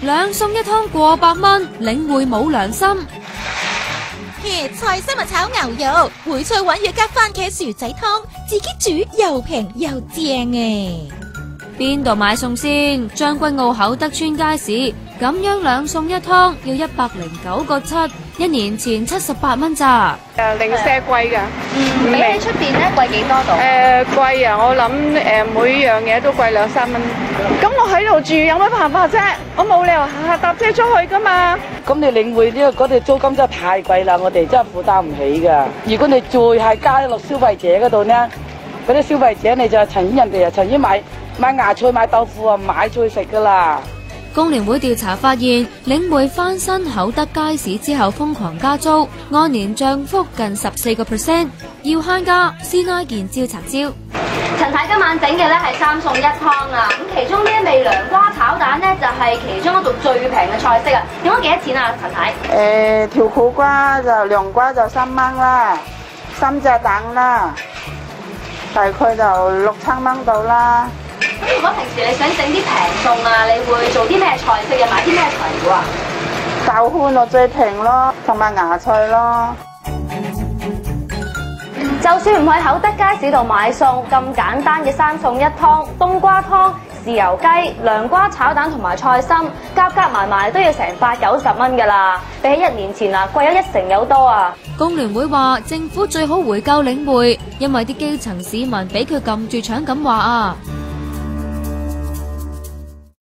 2餸1湯過百蚊，領匯冇良心。菜心咪炒牛肉，梅菜鯇魚加番茄薯仔湯，自己煮又平又正誒。邊度買餸先？將軍澳厚德村街市咁樣2餸1湯要109個7，一年前78蚊咋。零舍貴㗎。比起出邊咧貴幾多度？貴啊！我諗每樣嘢都貴2-3蚊。咁我喺度住有乜辦法啫？我冇理由下下搭車出去㗎嘛。咁你領匯呢個嗰啲租金真係太貴啦，我哋真係負擔唔起㗎。如果你再係加落消費者嗰度呢，嗰啲消費者你就情願人哋情願買芽菜買豆腐啊，買菜食㗎啦。工聯會調查發現，領匯翻新厚德街市之後瘋狂加租，按年漲幅近14%。要慳家，先拉件招拆招。陳太今晚整嘅咧係3餸1湯啊！咁其中呢一味涼瓜炒蛋咧就係其中一道最平嘅菜式啊！點解幾多錢啊，陳太？條苦瓜就涼瓜就3蚊啦，3隻蛋啦，大概就6-7蚊到啦。咁如果平時你想整啲平餸啊，你會做啲咩菜式啊？買啲咩材料啊？豆腐就最平咯，同埋芽菜咯。就算唔去厚德街市度買餸，咁簡單嘅3餸1湯，冬瓜湯、豉油雞、涼瓜炒蛋同埋菜心，夾埋都要成80-90蚊㗎啦，比起1年前啊貴咗1成有多啊！工聯會話政府最好回購領匯，因為啲基層市民俾佢撳住搶咁話啊！